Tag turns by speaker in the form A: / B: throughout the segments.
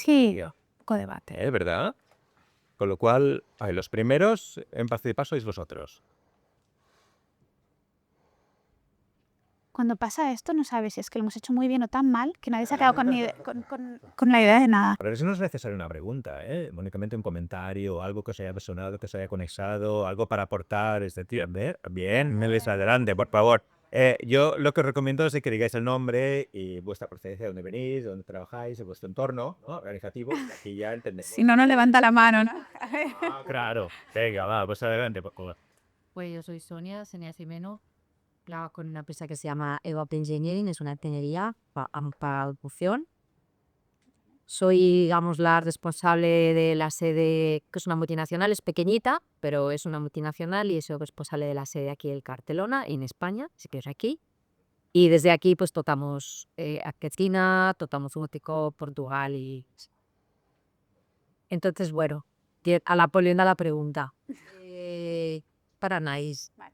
A: Sí, poco debate.
B: ¿Verdad? Con lo cual, los primeros en participar sois vosotros.
A: Cuando pasa esto no sabes si es que lo hemos hecho muy bien o tan mal que nadie se ha quedado con la idea de nada.
B: Pero eso no es necesario una pregunta, únicamente un comentario, algo que os haya resonado, que os haya conectado, algo para aportar, es decir, bien, Melissa, adelante, por favor. Yo lo que os recomiendo es que digáis el nombre y vuestra procedencia, de dónde venís, de dónde trabajáis, de vuestro entorno, ¿no?, organizativo, y aquí ya entendemos.
A: Si no, no levanta la mano, ¿no?
B: Claro, venga, va, pues adelante, por favor.
C: Pues yo soy Sonia Jimeno, trabajo con una empresa que se llama EVAP Engineering, es una ingeniería para automoción. Soy, digamos, la responsable de la sede, que es una multinacional, es pequeñita, pero es una multinacional y soy responsable de la sede aquí del Barcelona, en España, así que es aquí. Y desde aquí pues tocamos Argentina, tocamos México, Portugal y... Entonces, bueno, volviendo a la pregunta. Para Nice.
A: Vale.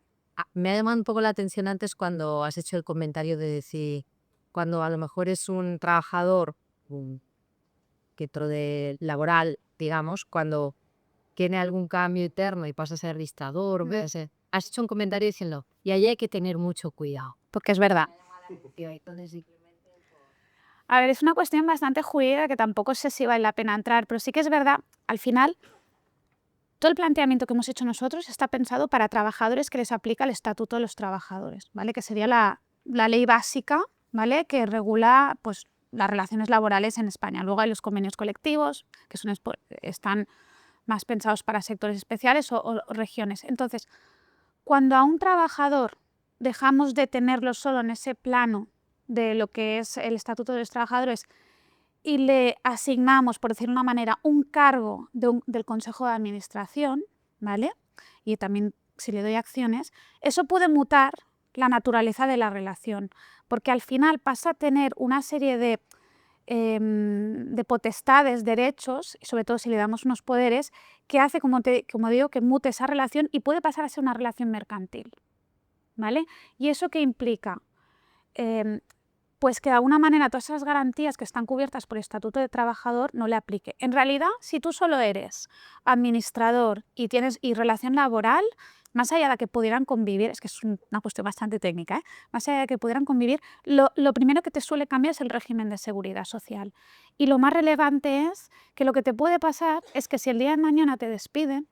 C: Me ha llamado un poco la atención antes cuando has hecho el comentario de decir, cuando a lo mejor es un trabajador que dentro de laboral, digamos, cuando tiene algún cambio interno y pasa a ser dictador, has hecho un comentario diciendo, y ahí hay que tener mucho cuidado.
A: Porque es verdad. A ver, es una cuestión bastante jurídica que tampoco sé si vale la pena entrar, pero sí que es verdad, al final, todo el planteamiento que hemos hecho nosotros está pensado para trabajadores que les aplica el Estatuto de los Trabajadores, ¿vale? Que sería la ley básica, ¿vale?, que regula pues, las relaciones laborales en España. Luego hay los convenios colectivos, que están más pensados para sectores especiales o regiones. Entonces, cuando a un trabajador dejamos de tenerlo solo en ese plano de lo que es el Estatuto de los Trabajadores y le asignamos, por decirlo de una manera, un cargo del Consejo de Administración, ¿vale?, y también si le doy acciones, eso puede mutar la naturaleza de la relación, porque al final pasa a tener una serie de potestades, derechos, y sobre todo si le damos unos poderes, que hace, como digo, que mute esa relación y puede pasar a ser una relación mercantil, ¿vale? ¿Y eso qué implica? Pues que de alguna manera todas esas garantías que están cubiertas por el Estatuto de Trabajador no le aplique. En realidad, si tú solo eres administrador y tienes relación laboral, más allá de que pudieran convivir, es que es una cuestión bastante técnica, más allá de que pudieran convivir, lo primero que te suele cambiar es el régimen de seguridad social. Y lo más relevante es que lo que te puede pasar es que si el día de mañana te despiden,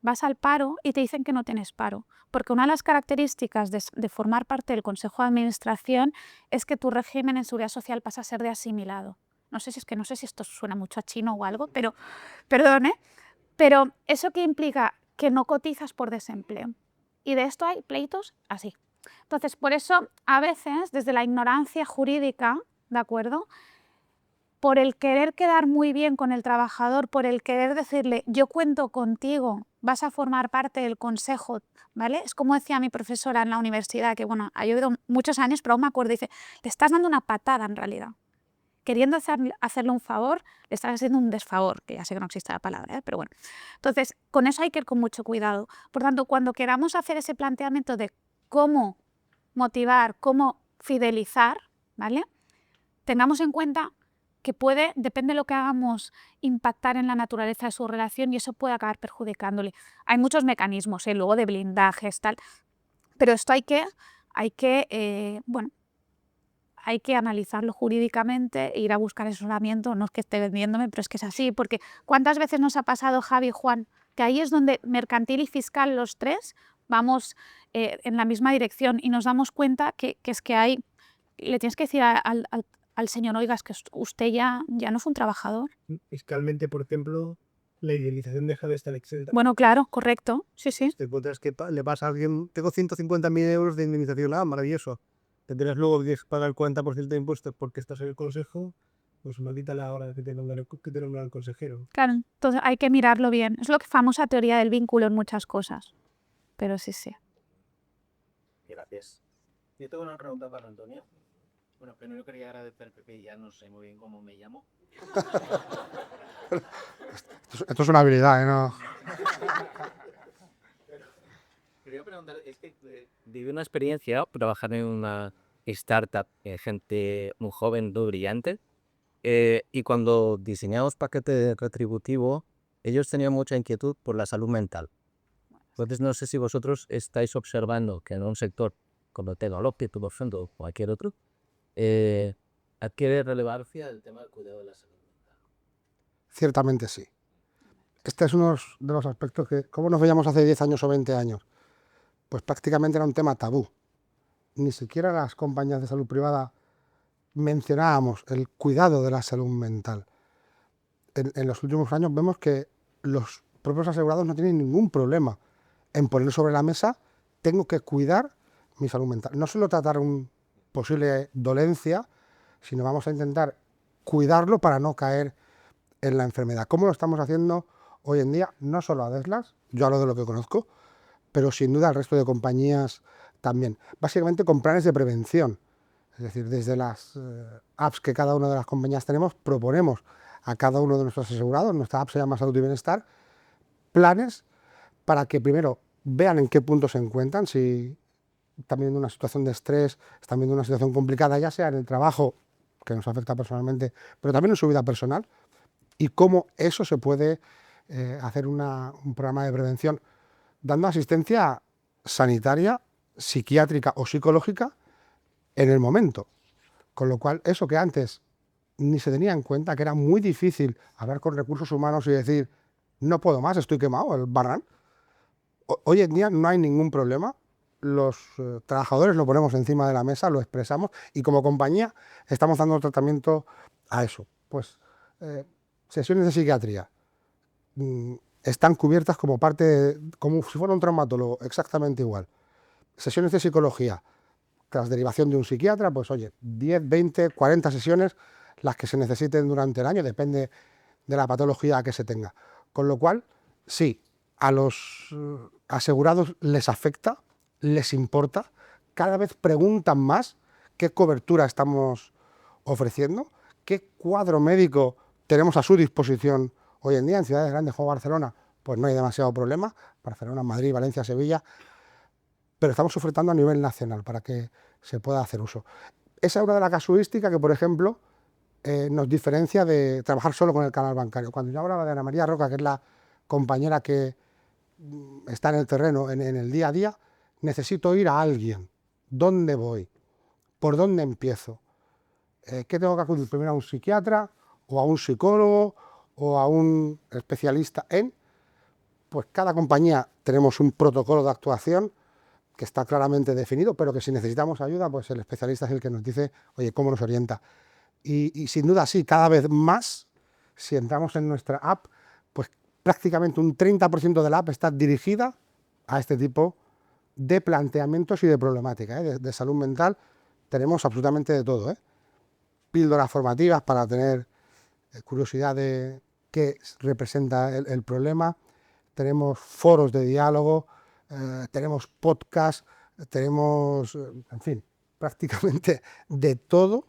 A: vas al paro y te dicen que no tienes paro, porque una de las características de formar parte del Consejo de Administración es que tu régimen en seguridad social pasa a ser de asimilado. No sé si esto suena mucho a chino o algo, pero perdón, pero ¿eso qué implica? Que no cotizas por desempleo. Y de esto hay pleitos así. Entonces, por eso, a veces, desde la ignorancia jurídica, ¿de acuerdo?, por el querer quedar muy bien con el trabajador, por el querer decirle, yo cuento contigo, vas a formar parte del consejo, ¿vale? Es como decía mi profesora en la universidad, que bueno, ha llovido muchos años, pero aún me acuerdo, dice, le estás dando una patada en realidad. Queriendo hacerle un favor, le estás haciendo un desfavor, que ya sé que no existe la palabra, pero bueno. Entonces, con eso hay que ir con mucho cuidado. Por tanto, cuando queramos hacer ese planteamiento de cómo motivar, cómo fidelizar, ¿vale?, tengamos en cuenta que puede, depende de lo que hagamos, impactar en la naturaleza de su relación y eso puede acabar perjudicándole. Hay muchos mecanismos, luego de blindajes, tal, pero esto hay que analizarlo jurídicamente e ir a buscar asesoramiento. No es que esté vendiéndome, pero es que es así, porque ¿cuántas veces nos ha pasado, Javi y Juan, que ahí es donde mercantil y fiscal los tres vamos en la misma dirección y nos damos cuenta que es que hay, le tienes que decir al señor, oiga, es que usted ya no es un trabajador?
D: Fiscalmente, por ejemplo, la indemnización deja de estar exenta.
A: Bueno, claro, correcto, sí.
D: Te encuentras que le pasa a alguien, tengo 150.000 euros de indemnización, maravilloso. Tendrás luego que pagar el 40% de impuestos porque estás en el consejo, pues maldita la hora que te nombra el consejero.
A: Claro, entonces hay que mirarlo bien. Es la famosa teoría del vínculo en muchas cosas, pero sí.
E: Gracias. Yo tengo una pregunta para Antonio. Bueno, primero quería agradecer, Pepe, ya no sé muy bien cómo me llamo.
F: Esto es una habilidad, ¿no?
E: Quería preguntar, es que viví una experiencia trabajar en una startup, gente muy joven, muy brillante,
G: Y cuando diseñamos paquete retributivo, ellos tenían mucha inquietud por la salud mental. Entonces, no sé si vosotros estáis observando que en un sector como tecnológico, por ejemplo, o cualquier otro, adquiere relevancia el tema del cuidado de la salud mental.
F: Ciertamente sí. Este es uno de los aspectos que, ¿cómo nos veíamos hace 10 años o 20 años? Pues prácticamente era un tema tabú. Ni siquiera las compañías de salud privada mencionábamos el cuidado de la salud mental. En los últimos años vemos que los propios asegurados no tienen ningún problema en poner sobre la mesa: tengo que cuidar mi salud mental. No solo tratar una posible dolencia, sino vamos a intentar cuidarlo para no caer en la enfermedad. ¿Cómo lo estamos haciendo hoy en día? No solo Adeslas, yo hablo de lo que conozco, pero sin duda el resto de compañías también. Básicamente con planes de prevención. Es decir, desde las apps que cada una de las compañías tenemos, proponemos a cada uno de nuestros asegurados, nuestra app se llama Salud y Bienestar, planes para que primero vean en qué punto se encuentran, si están viendo una situación de estrés, están viendo una situación complicada, ya sea en el trabajo, que nos afecta personalmente, pero también en su vida personal, y cómo eso se puede hacer un programa de prevención dando asistencia sanitaria, psiquiátrica o psicológica en el momento. Con lo cual, eso que antes ni se tenía en cuenta, que era muy difícil hablar con recursos humanos y decir, no puedo más, estoy quemado, el barran. Hoy en día no hay ningún problema. Los trabajadores lo ponemos encima de la mesa, lo expresamos, y como compañía estamos dando tratamiento a eso. Pues sesiones de psiquiatría están cubiertas como parte, como si fuera un traumatólogo, exactamente igual. Sesiones de psicología, tras derivación de un psiquiatra, pues oye, 10, 20, 40 sesiones, las que se necesiten durante el año, depende de la patología que se tenga. Con lo cual, sí, a los asegurados les afecta, les importa, cada vez preguntan más qué cobertura estamos ofreciendo, qué cuadro médico tenemos a su disposición hoy en día. En ciudades grandes como Barcelona, pues no hay demasiado problema, Barcelona, Madrid, Valencia, Sevilla, pero estamos ofertando a nivel nacional para que se pueda hacer uso. Esa es una de las casuísticas que, por ejemplo, nos diferencia de trabajar solo con el canal bancario. Cuando yo hablaba de Ana María Roca, que es la compañera que está en el terreno, en el día a día, necesito ir a alguien. ¿Dónde voy? ¿Por dónde empiezo? ¿Qué tengo que acudir? Primero a un psiquiatra, o a un psicólogo, o a un especialista en... Pues cada compañía tenemos un protocolo de actuación que está claramente definido, pero que si necesitamos ayuda, pues el especialista es el que nos dice, oye, cómo nos orienta. Y sin duda sí, cada vez más, si entramos en nuestra app, pues prácticamente un 30% de la app está dirigida a este tipo de planteamientos y de problemática, de salud mental. Tenemos absolutamente de todo, píldoras formativas para tener curiosidad de qué representa el problema, tenemos foros de diálogo, tenemos podcasts, tenemos, en fin, prácticamente de todo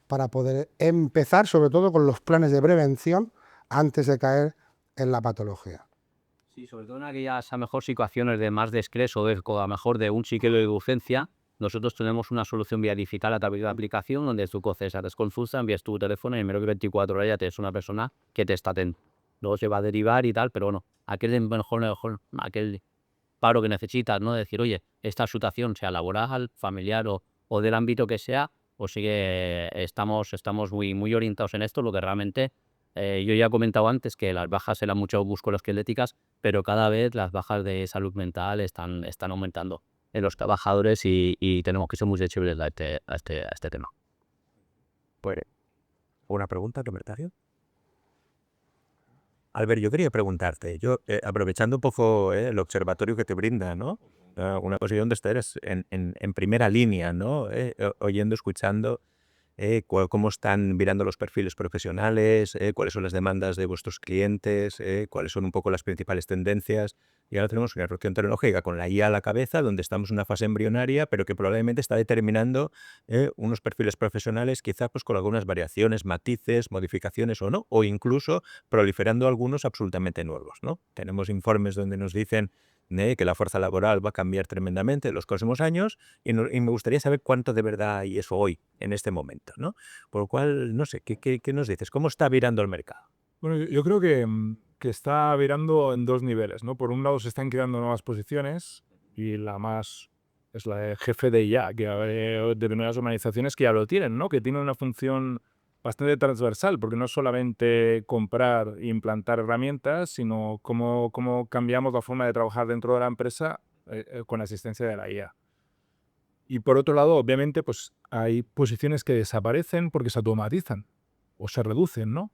F: para poder empezar, sobre todo con los planes de prevención antes de caer en la patología.
H: Sí, sobre todo en aquellas a mejor situaciones de más de estrés o a lo mejor de un psiquiatra de urgencia, nosotros tenemos una solución vía digital a través de la aplicación donde tú coges a consulta, envías tu teléfono y en menos de 24 horas ya tienes una persona que te está atento. Luego se va a derivar y tal, pero bueno, aquel paro que necesitas, ¿no? Decir, oye, esta situación, sea laboral, familiar o del ámbito que sea, pues sí que estamos muy, muy orientados en esto, lo que realmente, yo ya he comentado antes que las bajas eran mucho musculoesqueléticas, pero cada vez las bajas de salud mental están aumentando en los trabajadores y tenemos que ser muy sensibles a este tema.
B: Pues, ¿una pregunta, comentario? Albert, yo quería preguntarte, aprovechando un poco el observatorio que te brinda, ¿no? Una posición donde estés en primera línea, ¿no? Oyendo, escuchando cómo están mirando los perfiles profesionales, cuáles son las demandas de vuestros clientes, cuáles son un poco las principales tendencias. Y ahora tenemos una revolución tecnológica con la IA a la cabeza, donde estamos en una fase embrionaria, pero que probablemente está determinando unos perfiles profesionales, quizás pues, con algunas variaciones, matices, modificaciones o no, o incluso proliferando algunos absolutamente nuevos, ¿no? Tenemos informes donde nos dicen que la fuerza laboral va a cambiar tremendamente en los próximos años y me gustaría saber cuánto de verdad hay eso hoy, en este momento, ¿no? Por lo cual, no sé, ¿qué nos dices? ¿Cómo está virando el mercado?
I: Bueno, yo creo que está virando en dos niveles, ¿no? Por un lado se están creando nuevas posiciones y la más es la de jefe de IA, que hay determinadas organizaciones que ya lo tienen, ¿no? Que tienen una función bastante transversal, porque no es solamente comprar e implantar herramientas, sino cómo cambiamos la forma de trabajar dentro de la empresa con la asistencia de la IA. Y por otro lado, obviamente, pues hay posiciones que desaparecen porque se automatizan o se reducen, ¿no?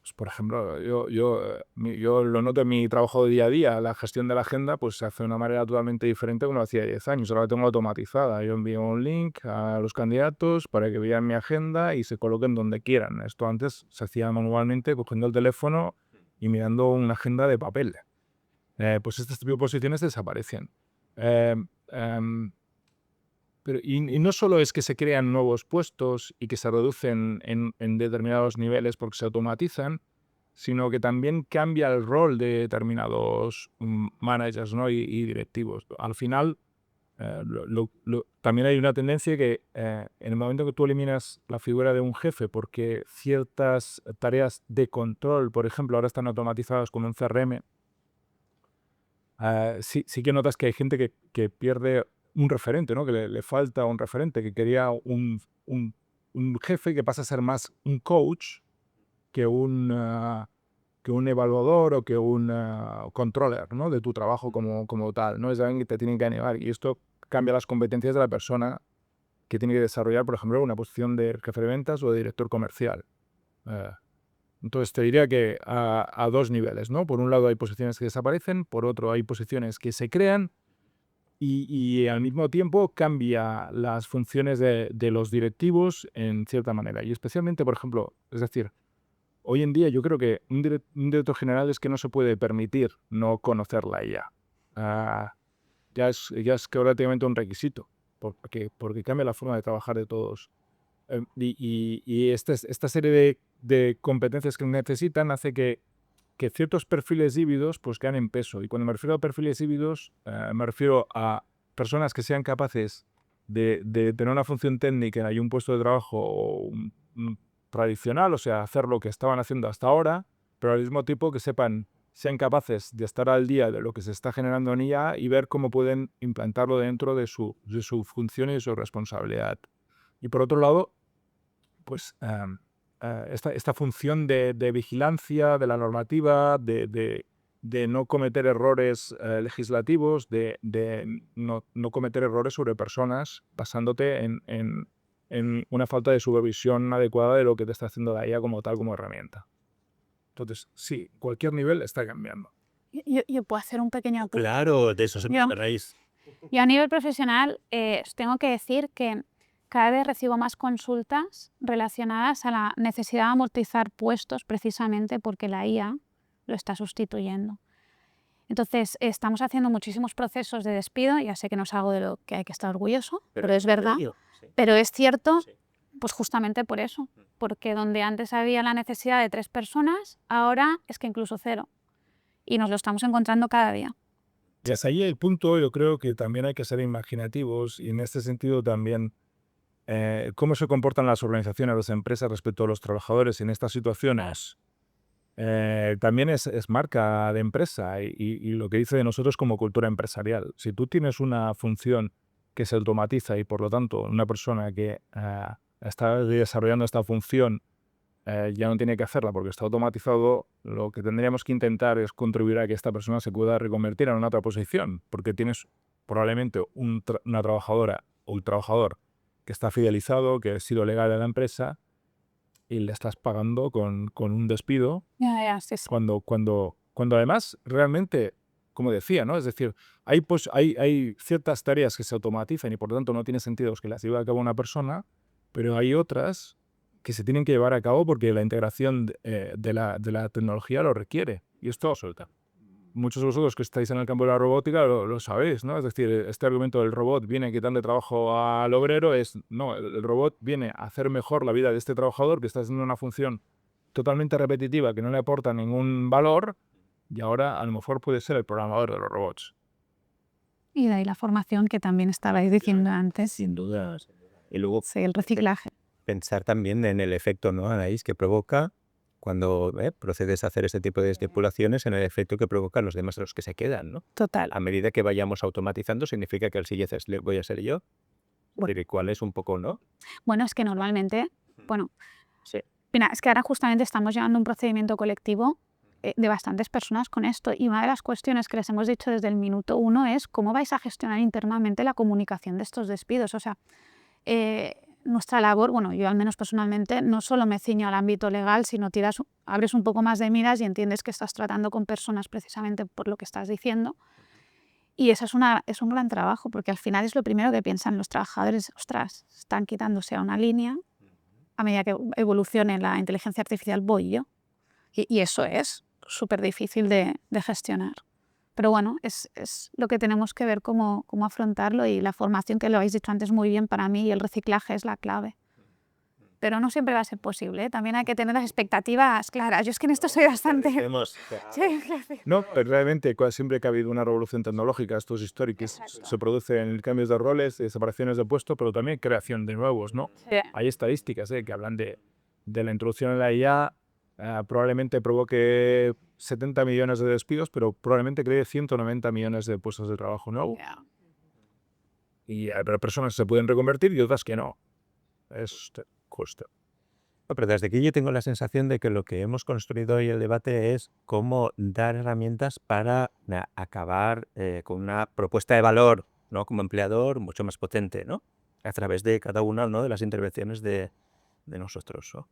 I: Pues, por ejemplo, yo lo noto en mi trabajo de día a día, la gestión de la agenda pues se hace de una manera totalmente diferente como lo hacía 10 años, ahora la tengo automatizada. Yo envío un link a los candidatos para que vean mi agenda y se coloquen donde quieran. Esto antes se hacía manualmente cogiendo el teléfono y mirando una agenda de papel. Pues este tipo de posiciones desaparecen. Eh, em, y no solo es que se crean nuevos puestos y que se reducen en determinados niveles porque se automatizan, sino que también cambia el rol de determinados managers, ¿no? y directivos. Al final, también hay una tendencia que en el momento que tú eliminas la figura de un jefe porque ciertas tareas de control, por ejemplo, ahora están automatizadas con un CRM, sí que notas que hay gente que pierde un referente, ¿no? Que le falta un referente, que quería un jefe que pasa a ser más un coach que un evaluador o que un controller, ¿no? De tu trabajo como tal, ¿no? Es alguien que te tiene que animar y esto cambia las competencias de la persona que tiene que desarrollar, por ejemplo, una posición de jefe de ventas o de director comercial. Entonces te diría que a dos niveles, ¿no? Por un lado hay posiciones que desaparecen, por otro hay posiciones que se crean y al mismo tiempo cambia las funciones de los directivos en cierta manera. Y especialmente, por ejemplo, es decir, hoy en día yo creo que un director general es que no se puede permitir no conocer la IA. Ya es prácticamente un requisito, porque cambia la forma de trabajar de todos. Y esta serie de competencias que necesitan hace que ciertos perfiles híbridos pues ganen peso. Y cuando me refiero a perfiles híbridos, me refiero a personas que sean capaces de tener una función técnica y un puesto de trabajo tradicional, o sea, hacer lo que estaban haciendo hasta ahora, pero al mismo tiempo que sean capaces de estar al día de lo que se está generando en IA y ver cómo pueden implantarlo dentro de su función y de su responsabilidad. Y por otro lado, pues esta función de vigilancia de la normativa, de no cometer errores legislativos, de no cometer errores sobre personas, basándote en una falta de supervisión adecuada de lo que te está haciendo la IA como tal, como herramienta. Entonces, sí, cualquier nivel está cambiando.
A: Yo puedo hacer un pequeño apunte.
B: Claro, de eso se
A: Yo-
B: me raíz.
A: Yo a nivel profesional os tengo que decir que cada vez recibo más consultas relacionadas a la necesidad de amortizar puestos precisamente porque la IA lo está sustituyendo. Entonces, estamos haciendo muchísimos procesos de despido, ya sé que no es algo de lo que hay que estar orgulloso, pero es verdad, pero es cierto,
B: Sí.
A: pues justamente por eso, porque donde antes había la necesidad de 3 personas, ahora es que incluso 0, y nos lo estamos encontrando cada día.
I: Y hasta ahí el punto, yo creo que también hay que ser imaginativos y en este sentido también cómo se comportan las organizaciones, las empresas respecto a los trabajadores en estas situaciones. También es marca de empresa y lo que dice de nosotros como cultura empresarial. Si tú tienes una función que se automatiza y por lo tanto una persona que está desarrollando esta función ya no tiene que hacerla porque está automatizado, lo que tendríamos que intentar es contribuir a que esta persona se pueda reconvertir en una otra posición, porque tienes probablemente una trabajadora o un trabajador que está fidelizado, que ha sido legal en la empresa y le estás pagando con un despido
A: Sí, sí.
I: cuando además realmente, como decía, ¿no? Es decir, hay ciertas tareas que se automatizan y por lo tanto no tiene sentido que las lleve a cabo una persona, pero hay otras que se tienen que llevar a cabo porque la integración de la tecnología lo requiere. Y esto muchos de vosotros que estáis en el campo de la robótica lo sabéis, ¿no? Es decir, este argumento del robot viene a quitarle trabajo al obrero no, el robot viene a hacer mejor la vida de este trabajador que está haciendo una función totalmente repetitiva que no le aporta ningún valor y ahora a lo mejor puede ser el programador de los robots.
A: Y de ahí la formación que también estabais diciendo antes.
B: Sin duda. Y luego
A: Sí, el reciclaje.
B: pensar también en el efecto, ¿no, Anaís, que provoca cuando procedes a hacer este tipo de estipulaciones, en el efecto que provocan los demás, los que se quedan, ¿no?
A: Total.
B: A medida que vayamos automatizando, significa que el siguiente voy a ser yo.
A: Bueno.
B: ¿Y cuál es un poco, no?
A: Bueno, es que normalmente, bueno,
B: Sí.
A: mira, es que ahora justamente estamos llevando un procedimiento colectivo de bastantes personas con esto, y una de las cuestiones que les hemos dicho desde el minuto 1 es cómo vais a gestionar internamente la comunicación de estos despidos. O sea, nuestra labor, bueno, yo al menos personalmente, no solo me ciño al ámbito legal, sino abres un poco más de miras y entiendes que estás tratando con personas precisamente por lo que estás diciendo. Y eso es un gran trabajo, porque al final es lo primero que piensan los trabajadores: ostras, están quitándose a una línea, a medida que evolucione la inteligencia artificial voy yo. Y eso es súper difícil de gestionar. Pero bueno, es lo que tenemos que ver cómo afrontarlo, y la formación, que lo habéis dicho antes muy bien, para mí, y el reciclaje es la clave. Pero no siempre va a ser posible, ¿eh? También hay que tener las expectativas claras. Yo es que en esto soy bastante... Sí,
I: No, pero realmente siempre que ha habido una revolución tecnológica, esto es histórico, se producen cambios de roles, desapariciones de puestos, pero también creación de nuevos, ¿no?
A: Sí.
I: Hay estadísticas que hablan de la introducción de la IA, probablemente provoque 70 millones de despidos, pero probablemente cree 190 millones de puestos de trabajo nuevos. Y hay personas que se pueden reconvertir y otras que no. Es justo.
B: No, pero desde aquí yo tengo la sensación de que lo que hemos construido hoy el debate es cómo dar herramientas para acabar con una propuesta de valor, ¿no? Como empleador mucho más potente, ¿no? A través de cada una, ¿no?, de las intervenciones de nosotros, ¿no?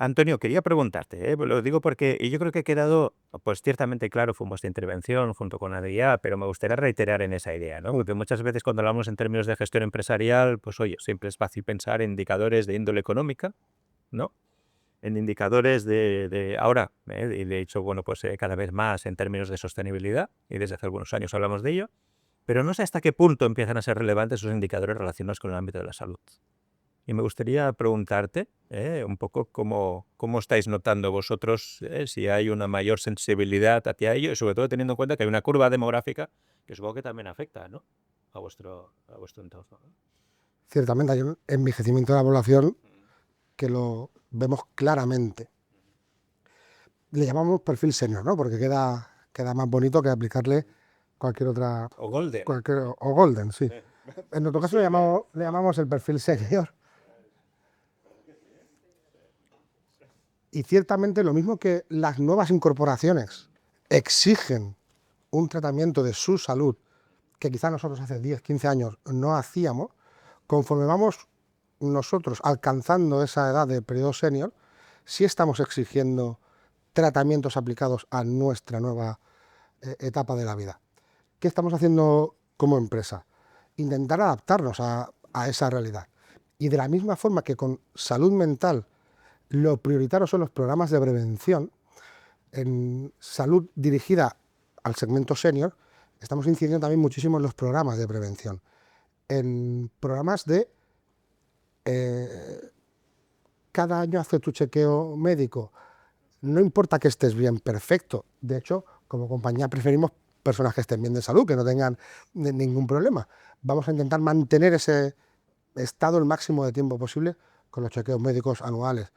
B: Antonio, quería preguntarte, lo digo porque yo creo que ha quedado pues ciertamente claro con vuestra intervención junto con la de IA, pero me gustaría reiterar en esa idea, ¿no? Porque muchas veces cuando hablamos en términos de gestión empresarial, pues oye, siempre es fácil pensar en indicadores de índole económica, ¿no? En indicadores de ahora, y de hecho, bueno, pues cada vez más en términos de sostenibilidad, y desde hace algunos años hablamos de ello, pero no sé hasta qué punto empiezan a ser relevantes esos indicadores relacionados con el ámbito de la salud. Y me gustaría preguntarte un poco cómo estáis notando vosotros, si hay una mayor sensibilidad hacia ello, y sobre todo teniendo en cuenta que hay una curva demográfica que supongo que también afecta, ¿no?, a vuestro entorno, ¿no?
F: Ciertamente hay un envejecimiento de la población que lo vemos claramente. Le llamamos perfil senior, ¿no? Porque queda más bonito que aplicarle cualquier otra...
B: O Golden.
F: O Golden, sí. En nuestro caso le llamamos el perfil senior. Y ciertamente lo mismo que las nuevas incorporaciones exigen un tratamiento de su salud que quizá nosotros hace 10, 15 años no hacíamos, conforme vamos nosotros alcanzando esa edad de periodo senior, sí estamos exigiendo tratamientos aplicados a nuestra nueva etapa de la vida. ¿Qué estamos haciendo como empresa? Intentar adaptarnos a esa realidad. Y de la misma forma que con salud mental lo prioritario son los programas de prevención, en salud dirigida al segmento senior, estamos incidiendo también muchísimo en los programas de prevención. En programas de cada año hace tu chequeo médico. No importa que estés bien, perfecto. De hecho, como compañía preferimos personas que estén bien de salud, que no tengan ningún problema. Vamos a intentar mantener ese estado el máximo de tiempo posible con los chequeos médicos anuales,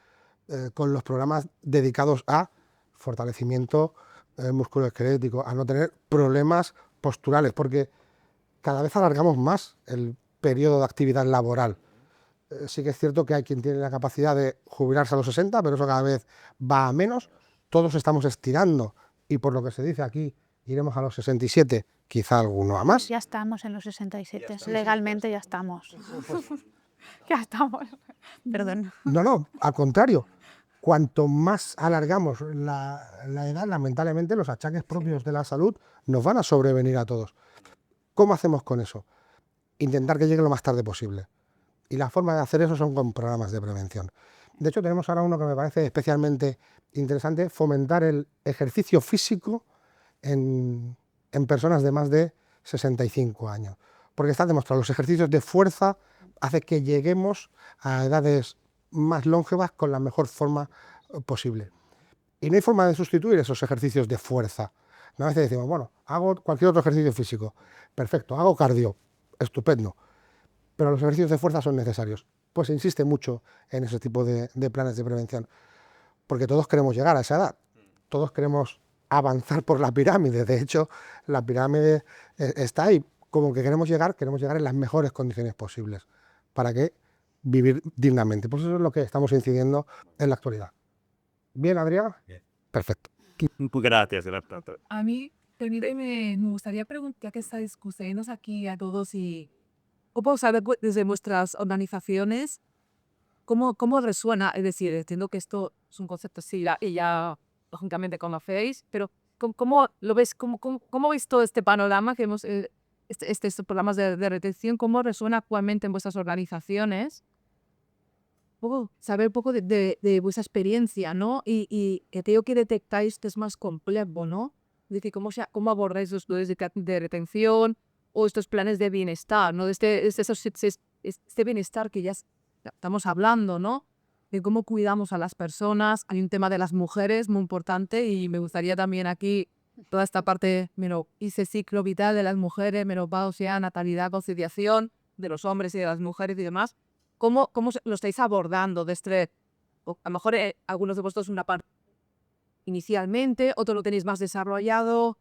F: con los programas dedicados a fortalecimiento musculoesquelético, a no tener problemas posturales, porque cada vez alargamos más el periodo de actividad laboral. Sí que es cierto que hay quien tiene la capacidad de jubilarse a los 60, pero eso cada vez va a menos. Todos estamos estirando y por lo que se dice aquí iremos a los 67, quizá alguno a más.
A: Ya estamos en los 67, legalmente ya estamos. Ya estamos. Perdón.
F: No, al contrario. Cuanto más alargamos la edad, lamentablemente los achaques propios de la salud nos van a sobrevenir a todos. ¿Cómo hacemos con eso? Intentar que llegue lo más tarde posible. Y la forma de hacer eso son con programas de prevención. De hecho, tenemos ahora uno que me parece especialmente interesante: fomentar el ejercicio físico en personas de más de 65 años. Porque está demostrado, los ejercicios de fuerza hacen que lleguemos a edades más longevas con la mejor forma posible. Y no hay forma de sustituir esos ejercicios de fuerza. A veces decimos, bueno, hago cualquier otro ejercicio físico. Perfecto, hago cardio. Estupendo. Pero los ejercicios de fuerza son necesarios. Pues se insiste mucho en ese tipo de planes de prevención. Porque todos queremos llegar a esa edad. Todos queremos avanzar por la pirámide. De hecho, la pirámide está ahí. Como que queremos llegar en las mejores condiciones posibles. ¿Para qué? Vivir dignamente. Pues eso es lo que estamos incidiendo en la actualidad. ¿Bien, Adrián?
B: Bien.
F: Perfecto.
B: Gracias.
J: A mí, permíteme, me gustaría preguntar que está discutiendo aquí a todos y cómo saber desde vuestras organizaciones cómo resuena. Es decir, entiendo que esto es un concepto así y ya lógicamente conocéis, pero ¿cómo lo ves? ¿Cómo veis todo este panorama que hemos, estos programas de retención, cómo resuena actualmente en vuestras organizaciones? Saber un poco de vuestra experiencia, ¿no? Y te digo que detectáis que es más complejo, ¿no? Es decir, cómo abordáis los planes de retención o estos planes de bienestar, ¿no? Este bienestar que ya estamos hablando, ¿no? De cómo cuidamos a las personas. Hay un tema de las mujeres muy importante y me gustaría también aquí toda esta parte, ese ciclo vital de las mujeres, menopausia, natalidad, conciliación, de los hombres y de las mujeres y demás. ¿Cómo lo estáis abordando? A lo mejor algunos de vosotros una parte inicialmente, otros lo tenéis más desarrollado.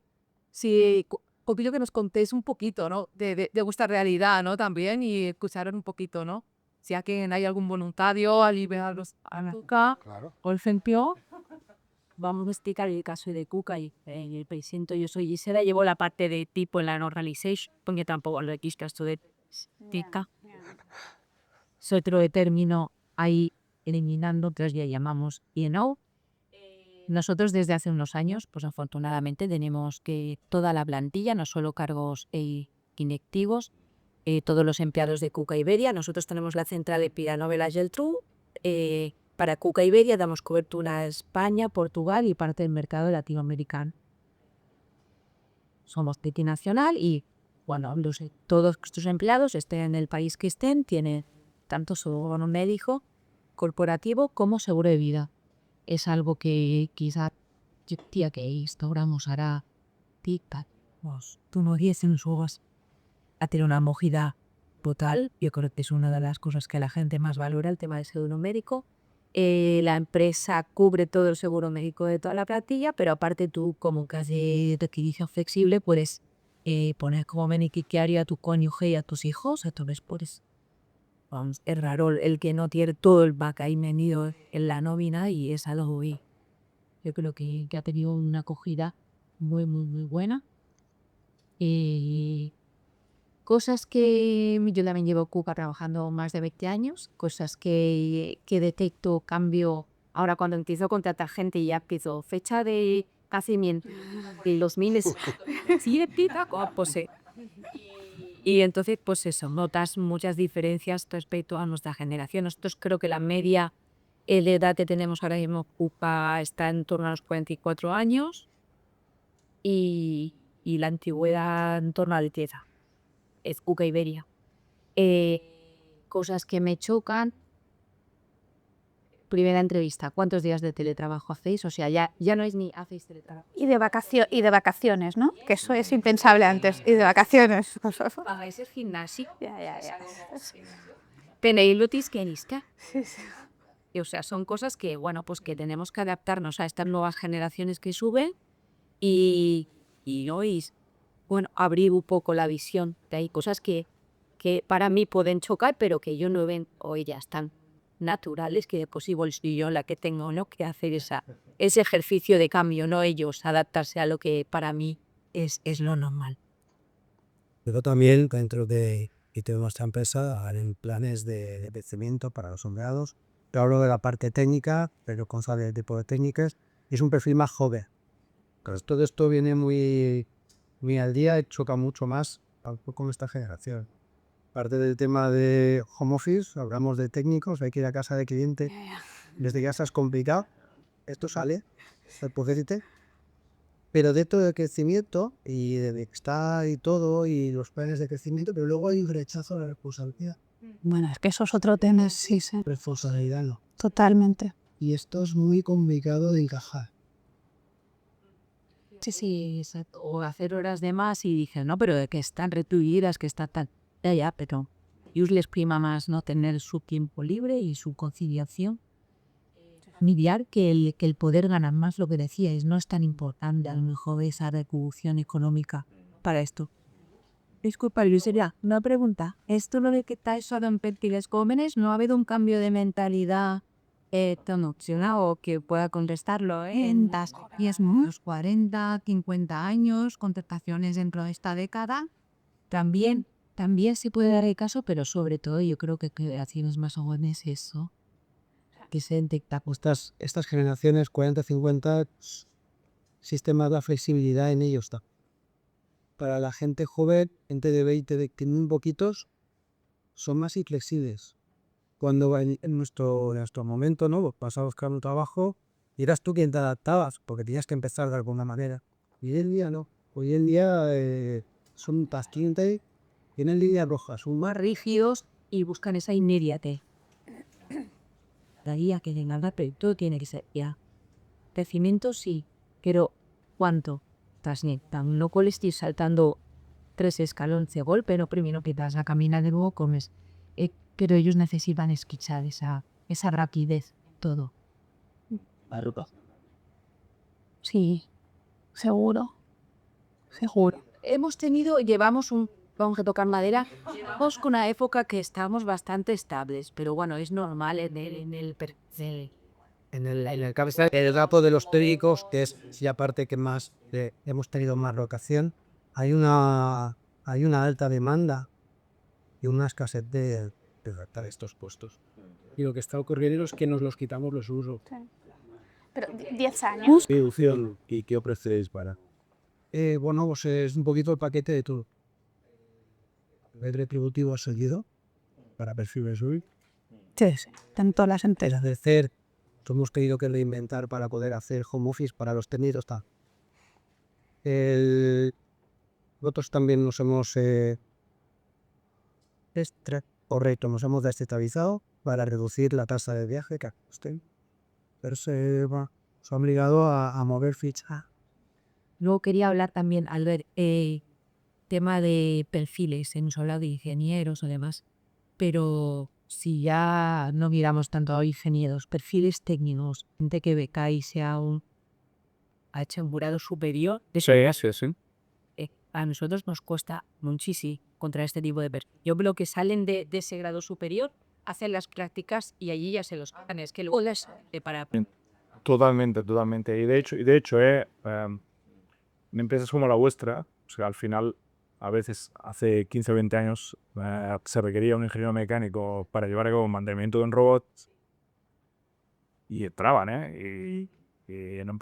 J: Sí, poquillo que nos contéis un poquito, ¿no? De vuestra realidad, ¿no? También y escuchar un poquito, ¿no? Si hay algún voluntario a liberarlos a la Cuca
F: Claro.
J: o el FEMPIO.
C: Vamos a explicar el caso de Cuca y en el presento. Yo soy Gisela, llevo la parte de tipo en la organization, porque tampoco lo quis caso de tica. Otro término ahí eliminando, que ya llamamos E&O. Nosotros desde hace unos años, pues afortunadamente tenemos que toda la plantilla, no solo cargos inactivos, todos los empleados de Cuca Iberia. Nosotros tenemos la central de Piranóvela Geltrú. Para Cuca Iberia damos cobertura a España, Portugal y parte del mercado latinoamericano. Somos multinacional y, bueno, todos estos empleados, estén en el país que estén, tienen tanto su bono médico corporativo como seguro de vida. Es algo que quizá tía que instauramos hará tú no diesen sus a tener una acogida total. Yo creo que es una de las cosas que la gente más valora, el tema del seguro médico. La empresa cubre todo el seguro médico de toda la plantilla, pero aparte tú, como casi de adquisición flexible, puedes poner como beneficiario a tu cónyuge y a tus hijos. Entonces, pues, es raro el que no tiene todo el back ahí venido en la nómina y es algo yo creo que ha tenido una acogida muy, muy, muy buena. Cosas que yo también llevo Cuca trabajando más de 20 años, cosas que detecto cambio ahora cuando empiezo a contratar gente y ya empiezo fecha de nacimiento y los miles y entonces pues eso, notas muchas diferencias respecto a nuestra generación. Nosotros creo que la media de edad que tenemos ahora mismo Cuca está en torno a los 44 años y la antigüedad en torno a la 10. Es Cuca Iberia. Cosas que me chocan. Primera entrevista, ¿cuántos días de teletrabajo hacéis? O sea, ya no es ni hacéis teletrabajo.
A: Y de vacaciones, ¿no? Que eso es impensable antes. Y de vacaciones.
C: ¿Pagáis el gimnasio?
A: Ya.
C: ¿Tenéis lotis que nisca?
A: Sí.
C: Y, o sea, son cosas que, bueno, pues que tenemos que adaptarnos a estas nuevas generaciones que suben y hoy, bueno, abrir un poco la visión. Hay cosas que para mí pueden chocar, pero que yo no ven hoy ya están naturales, que de por sí bolsillo la que tengo, ¿no? Que hacer ese ejercicio de cambio, no ellos adaptarse a lo que para mí es lo normal.
K: Luego también dentro de nuestra empresa harán planes de crecimiento para los empleados. Yo hablo de la parte técnica, pero con de tipo de técnicas, y es un perfil más joven. Entonces, todo esto viene muy al día y choca mucho más con esta generación. Parte del tema de home office, hablamos de técnicos, hay que ir a casa de cliente. Desde casa es complicado, esto sale, pero de todo el crecimiento y de bienestar y todo, y los planes de crecimiento, pero luego hay un rechazo a la responsabilidad.
A: Bueno, es que eso es otro tema, sí.
K: Responsabilidad no.
A: Totalmente.
K: Y esto es muy complicado de encajar.
C: Sí, exacto. O hacer horas de más y dije, no, pero que están retribuidas, que está tal. Ya, pero ellos les prima más no tener su tiempo libre y su conciliación familiar que el poder ganar más, lo que decíais, no es tan importante a lo mejor esa retribución económica para esto. Disculpa, Luceria, una pregunta. ¿Esto lo de que estáis solo en perfiles jóvenes no ha habido un cambio de mentalidad tan opcional o que pueda contestarlo en las los 40, 50 años, contrataciones dentro de esta década? También se puede dar el caso, pero sobre todo yo creo que generaciones más jóvenes eso, que se detecta.
K: Estas generaciones 40-50, sistema de flexibilidad en ellos está. Para la gente joven, gente de 20, de muy poquitos, son más inflexibles. Cuando en nuestro momento, ¿no? Pues vas a buscar un trabajo y eras tú quien te adaptabas, porque tenías que empezar de alguna manera. Y hoy en día no. Hoy en día son pacientes, tienen líneas rojas, son
C: Más rígidos y buscan esa inmediatez. La guía que tenga el pero todo tiene que ser ya. Crecimiento sí, pero ¿cuánto? No puedes ir saltando 3 escalones de golpe, no primero que vas a caminar de nuevo comes. Pero ellos necesitan escuchar esa rapidez, todo.
A: Sí, seguro. Seguro.
C: Vamos a tocar madera, llevamos con una época que estamos bastante estables, pero bueno, es normal en el
K: en el cabeza el gapo de los técnicos, que es la parte que más hemos tenido más rotación. Hay una alta demanda y una escasez de redactar estos puestos. Y lo que está ocurriendo es que nos los quitamos los usos.
A: Pero 10 años.
I: ¿Qué opción y qué ofrecéis para?
K: Bueno, pues es un poquito el paquete de todo. El retributivo seguido para perfiles hoy.
A: Sí, tanto las enteras.
K: Es decir, hemos tenido que reinventar para poder hacer home office para los técnicos. Nosotros también nos hemos nos hemos descentralizado para reducir la tasa de viaje que usted se ha obligado a mover ficha.
C: Luego quería hablar también, Albert, tema de perfiles, hemos hablado de ingenieros o demás, pero si ya no miramos tanto a ingenieros, perfiles técnicos, gente que beca y ha hecho un grado superior,
I: Sí.
C: a nosotros nos cuesta muchísimo contra este tipo de perfiles. Yo creo que salen de ese grado superior, hacen las prácticas y allí ya se los ganan. Es que luego para
I: Totalmente. Y de hecho, en empresas como la vuestra, o sea, al final, a veces hace 15 o 20 años se requería un ingeniero mecánico para llevar a cabo mantenimiento de un robot y entraban, y quedaban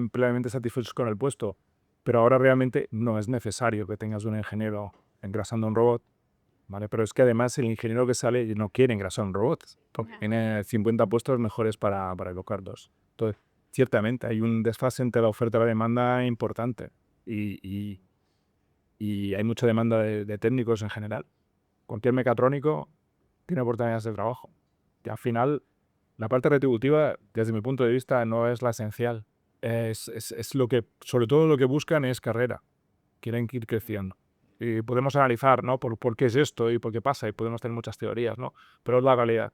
I: plenamente satisfechos con el puesto. Pero ahora realmente no es necesario que tengas un ingeniero engrasando un robot, ¿vale? Pero es que además el ingeniero que sale no quiere engrasar un robot, porque tiene 50 puestos mejores para colocar dos. Entonces, ciertamente hay un desfase entre la oferta y la demanda importante y hay mucha demanda de técnicos en general. Cualquier mecatrónico tiene oportunidades de trabajo. Y al final, la parte retributiva, desde mi punto de vista, no es la esencial. Es lo que, sobre todo lo que buscan es carrera. Quieren ir creciendo. Y podemos analizar, ¿no? por qué es esto y por qué pasa, y podemos tener muchas teorías, ¿no? Pero es la realidad.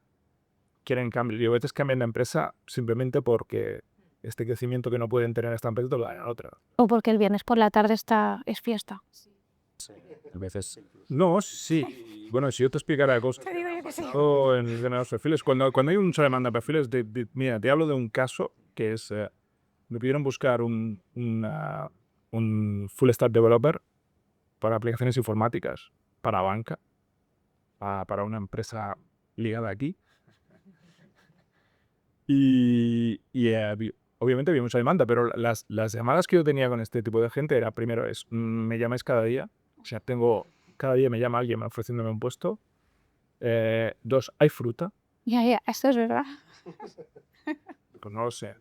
I: Quieren cambio. Y a veces cambian de empresa simplemente porque este crecimiento que no pueden tener en esta empresa lo dan en otra.
A: O porque el viernes por la tarde es fiesta.
G: A veces.
I: No, sí. Bueno, si yo te explicara cosas.
A: Te digo yo que sí.
I: O en general los perfiles. Cuando hay mucha demanda de perfiles, mira, te hablo de un caso que es. Me pidieron buscar un full stack developer para aplicaciones informáticas, para banca, para una empresa ligada aquí. Y obviamente había mucha demanda, pero las llamadas que yo tenía con este tipo de gente era, primero, me llamáis cada día. O sea, cada día me llama alguien ofreciéndome un puesto. 2, ¿hay fruta?
A: Ya, esto es verdad.
I: Pues no lo sé.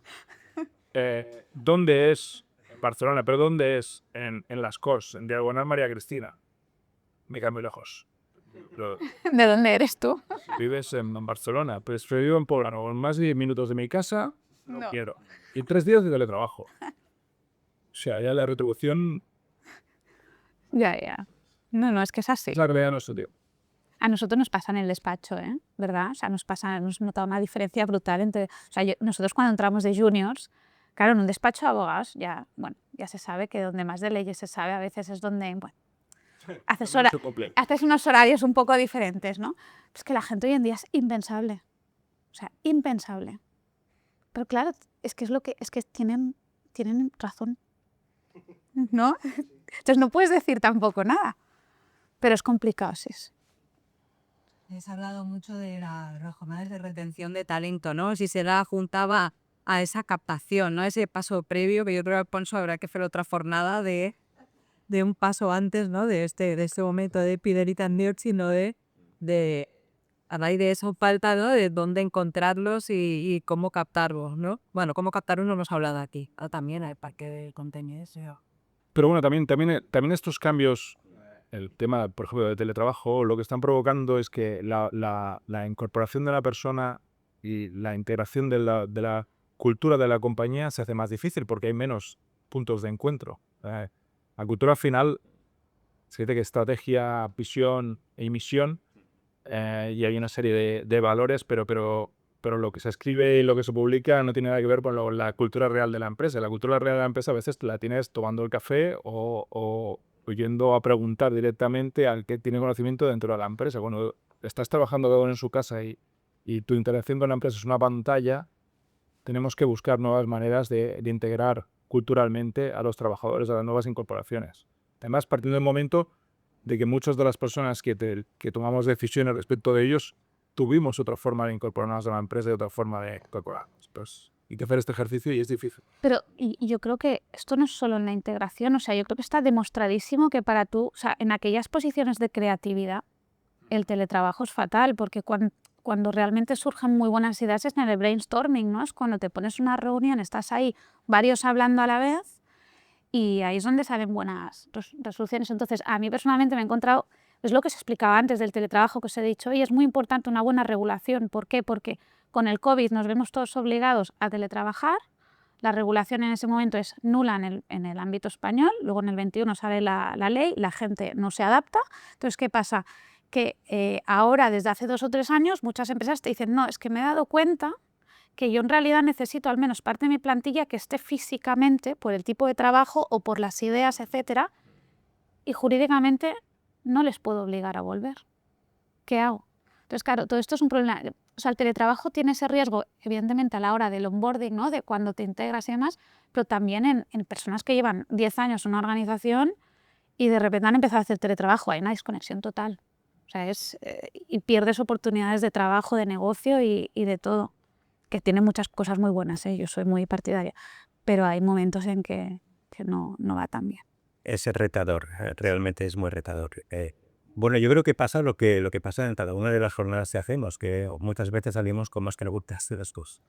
I: ¿Dónde es? En Barcelona, pero ¿dónde es? En Las Corts, en Diagonal María Cristina. Me queda muy lejos.
A: ¿De dónde eres tú?
I: Vives en Barcelona, pero vivo en Poblano, con más de 10 minutos de mi casa,
A: No.
I: quiero. Y 3 días de teletrabajo. sea, ya la retribución
A: Ya. No, es que es así.
I: es la realidad de nuestro tío.
A: A nosotros nos pasa en el despacho, ¿eh? ¿Verdad? O sea, hemos notado una diferencia brutal entre... O sea, nosotros cuando entramos de juniors, claro, en un despacho de abogados ya se sabe que donde más de leyes se sabe a veces es donde, haces unos horarios un poco diferentes, ¿no? Es que la gente hoy en día es impensable. O sea, impensable. Pero claro, es que tienen razón, ¿no? Entonces no puedes decir tampoco nada. Pero es complicado, sí.
C: Has hablado mucho de las jornadas de retención de talento, ¿no? Si se la juntaba a esa captación, ¿no? Ese paso previo, que yo creo que Alfonso habrá que hacer otra jornada de un paso antes, ¿no? De este momento de Fidelity and Nerd, sino de a raíz de eso falta, ¿no? De dónde encontrarlos y cómo captarlos, ¿no? Bueno, cómo captarlos no hemos hablado aquí. También hay para qué contenido eso.
I: Pero bueno, también estos cambios, el tema, por ejemplo, de teletrabajo, lo que están provocando es que la incorporación de la persona y la integración de la cultura de la compañía se hace más difícil porque hay menos puntos de encuentro. La cultura final se dice que estrategia, visión e misión, y hay una serie de valores, pero lo que se escribe y lo que se publica no tiene nada que ver con la cultura real de la empresa. La cultura real de la empresa a veces la tienes tomando el café o yendo a preguntar directamente al que tiene conocimiento dentro de la empresa. Cuando estás trabajando cada uno en su casa y tu interacción con la empresa es una pantalla, tenemos que buscar nuevas maneras de integrar culturalmente a los trabajadores, a las nuevas incorporaciones. Además, partiendo del momento de que muchas de las personas que tomamos decisiones respecto de ellos tuvimos otra forma de incorporarnos a la empresa y otra forma de incorporarnos. Pues hay que hacer este ejercicio y es difícil.
A: Pero y yo creo que esto no es solo en la integración, o sea, yo creo que está demostradísimo que para tú, o sea, en aquellas posiciones de creatividad, el teletrabajo es fatal, porque cuando realmente surgen muy buenas ideas es en el brainstorming, ¿no? Es cuando te pones una reunión, estás ahí varios hablando a la vez y ahí es donde salen buenas resoluciones. Entonces, a mí personalmente me he encontrado, es lo que se explicaba antes del teletrabajo que os he dicho, y es muy importante una buena regulación. ¿Por qué? Porque con el COVID nos vemos todos obligados a teletrabajar, la regulación en ese momento es nula en el ámbito español, luego en el 21 sale la ley, la gente no se adapta. Entonces, ¿qué pasa? Que ahora, desde hace 2 o 3 años, muchas empresas te dicen, no, es que me he dado cuenta que yo en realidad necesito al menos parte de mi plantilla que esté físicamente, por el tipo de trabajo o por las ideas, etcétera, y jurídicamente no les puedo obligar a volver. ¿Qué hago? Entonces, claro, todo esto es un problema. O sea, el teletrabajo tiene ese riesgo, evidentemente, a la hora del onboarding, ¿no? De cuando te integras y demás, pero también en personas que llevan 10 años en una organización y de repente han empezado a hacer teletrabajo. Hay una desconexión total. O sea, y pierdes oportunidades de trabajo, de negocio y de todo. Que tiene muchas cosas muy buenas, ¿eh? Yo soy muy partidaria, pero hay momentos en que no va tan bien.
B: Es retador, realmente es muy retador. Bueno, yo creo que pasa lo que pasa en cada una de las jornadas que hacemos, que muchas veces salimos con más que no gustaste las cosas.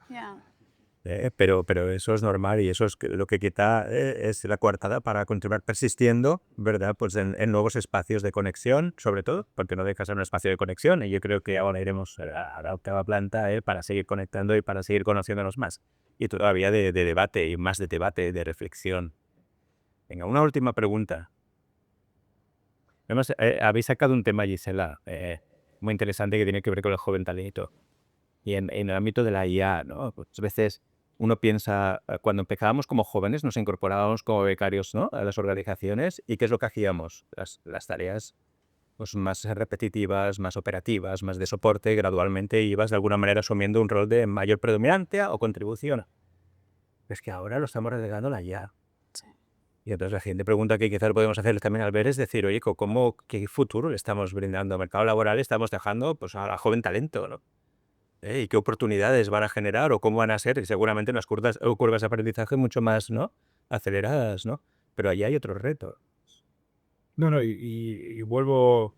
B: Pero eso es normal y eso es lo que quita es la coartada para continuar persistiendo, ¿verdad? Pues en nuevos espacios de conexión, sobre todo, porque no deja de ser un espacio de conexión y yo creo que ahora iremos a la 8ª planta para seguir conectando y para seguir conociéndonos más. Y todavía de debate y más de debate, de reflexión. Venga, una última pregunta. Además, habéis sacado un tema, Gisela, muy interesante que tiene que ver con el joven talento. Y en el ámbito de la IA, ¿no? Muchas veces uno piensa, cuando empezábamos como jóvenes, nos incorporábamos como becarios, ¿no? A las organizaciones. ¿Y qué es lo que hacíamos? Las tareas pues, más repetitivas, más operativas, más de soporte, gradualmente ibas de alguna manera asumiendo un rol de mayor predominancia o contribución. Es que ahora lo estamos relegando a la IA. Y entonces la siguiente pregunta que quizás podemos hacer también al ver es decir, oye, ¿qué futuro le estamos brindando al mercado laboral? Estamos dejando pues, a joven talento, ¿no? ¿Y qué oportunidades van a generar o cómo van a ser? Y seguramente unas curvas de aprendizaje mucho más, ¿no? Aceleradas, ¿no? Pero allí hay otro reto.
I: No, y vuelvo,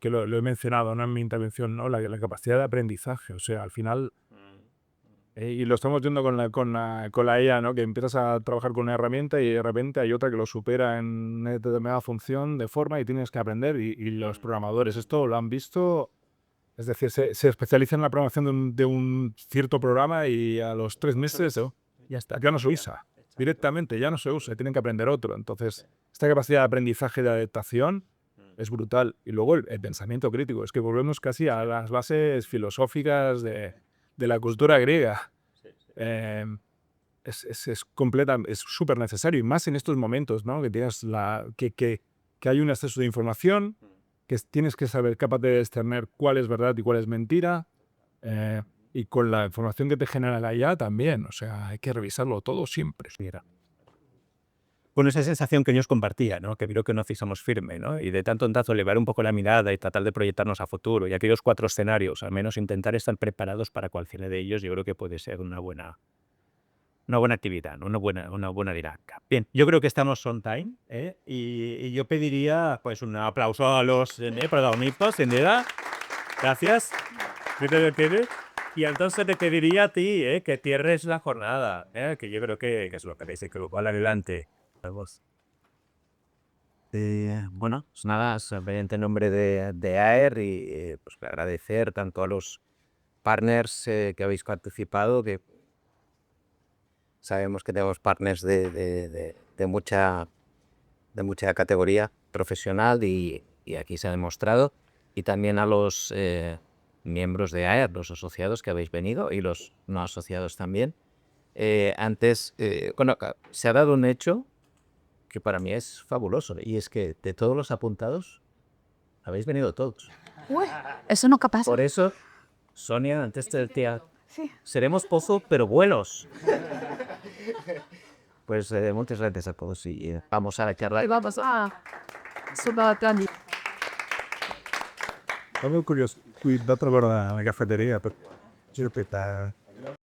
I: que lo he mencionado, ¿no? En mi intervención, ¿no? La capacidad de aprendizaje. O sea, al final, y lo estamos viendo con la IA, ¿no? Que empiezas a trabajar con una herramienta y de repente hay otra que lo supera en una determinada función de forma y tienes que aprender. Y los programadores esto lo han visto. Es decir, se especializan en la programación de un cierto programa y a los 3 meses ya está, ya no se usa. directamente, ya no se usa, tienen que aprender otro. Entonces, esta capacidad de aprendizaje de adaptación es brutal. Y luego el pensamiento crítico, es que volvemos casi a las bases filosóficas de la cultura griega. Es súper necesario, y más en estos momentos, ¿no? Que tienes que hay un exceso de información, que tienes que saber, capaz de discernir cuál es verdad y cuál es mentira, y con la información que te genera la IA también, o sea, hay que revisarlo todo siempre.
B: Mira. Con esa sensación que ellos compartían, ¿no? Que creo que no hicimos firme, ¿no? Y de tanto en tanto elevar un poco la mirada y tratar de proyectarnos a futuro, y aquellos 4 escenarios, al menos intentar estar preparados para cualquiera de ellos, yo creo que puede ser una buena actividad, ¿no? una buena dinámica. Bien, yo creo que estamos on time, ¿eh? Y yo pediría pues un aplauso a los protagonistas, sin duda. Gracias. Y entonces te pediría a ti que cierres la jornada, que yo creo que es lo que dice que va adelante.
G: Vamos. Bueno, pues nada, simplemente en nombre de AER y pues agradecer tanto a los partners que habéis participado, que sabemos que tenemos partners de mucha categoría profesional y aquí se ha demostrado, y también a los miembros de AER, los asociados que habéis venido y los no asociados también. Antes, se ha dado un hecho que para mí es fabuloso, y es que de todos los apuntados habéis venido todos.
A: Uy, eso nunca pasa.
G: Por eso, Sonia, antes te decía,
A: Sí.
G: seremos pozo, pero buenos. Pues muchas gracias a todos y vamos a la charla.
J: Vamos a Subatani.
I: Sono curioso, qui da trovare una cafeteria per girare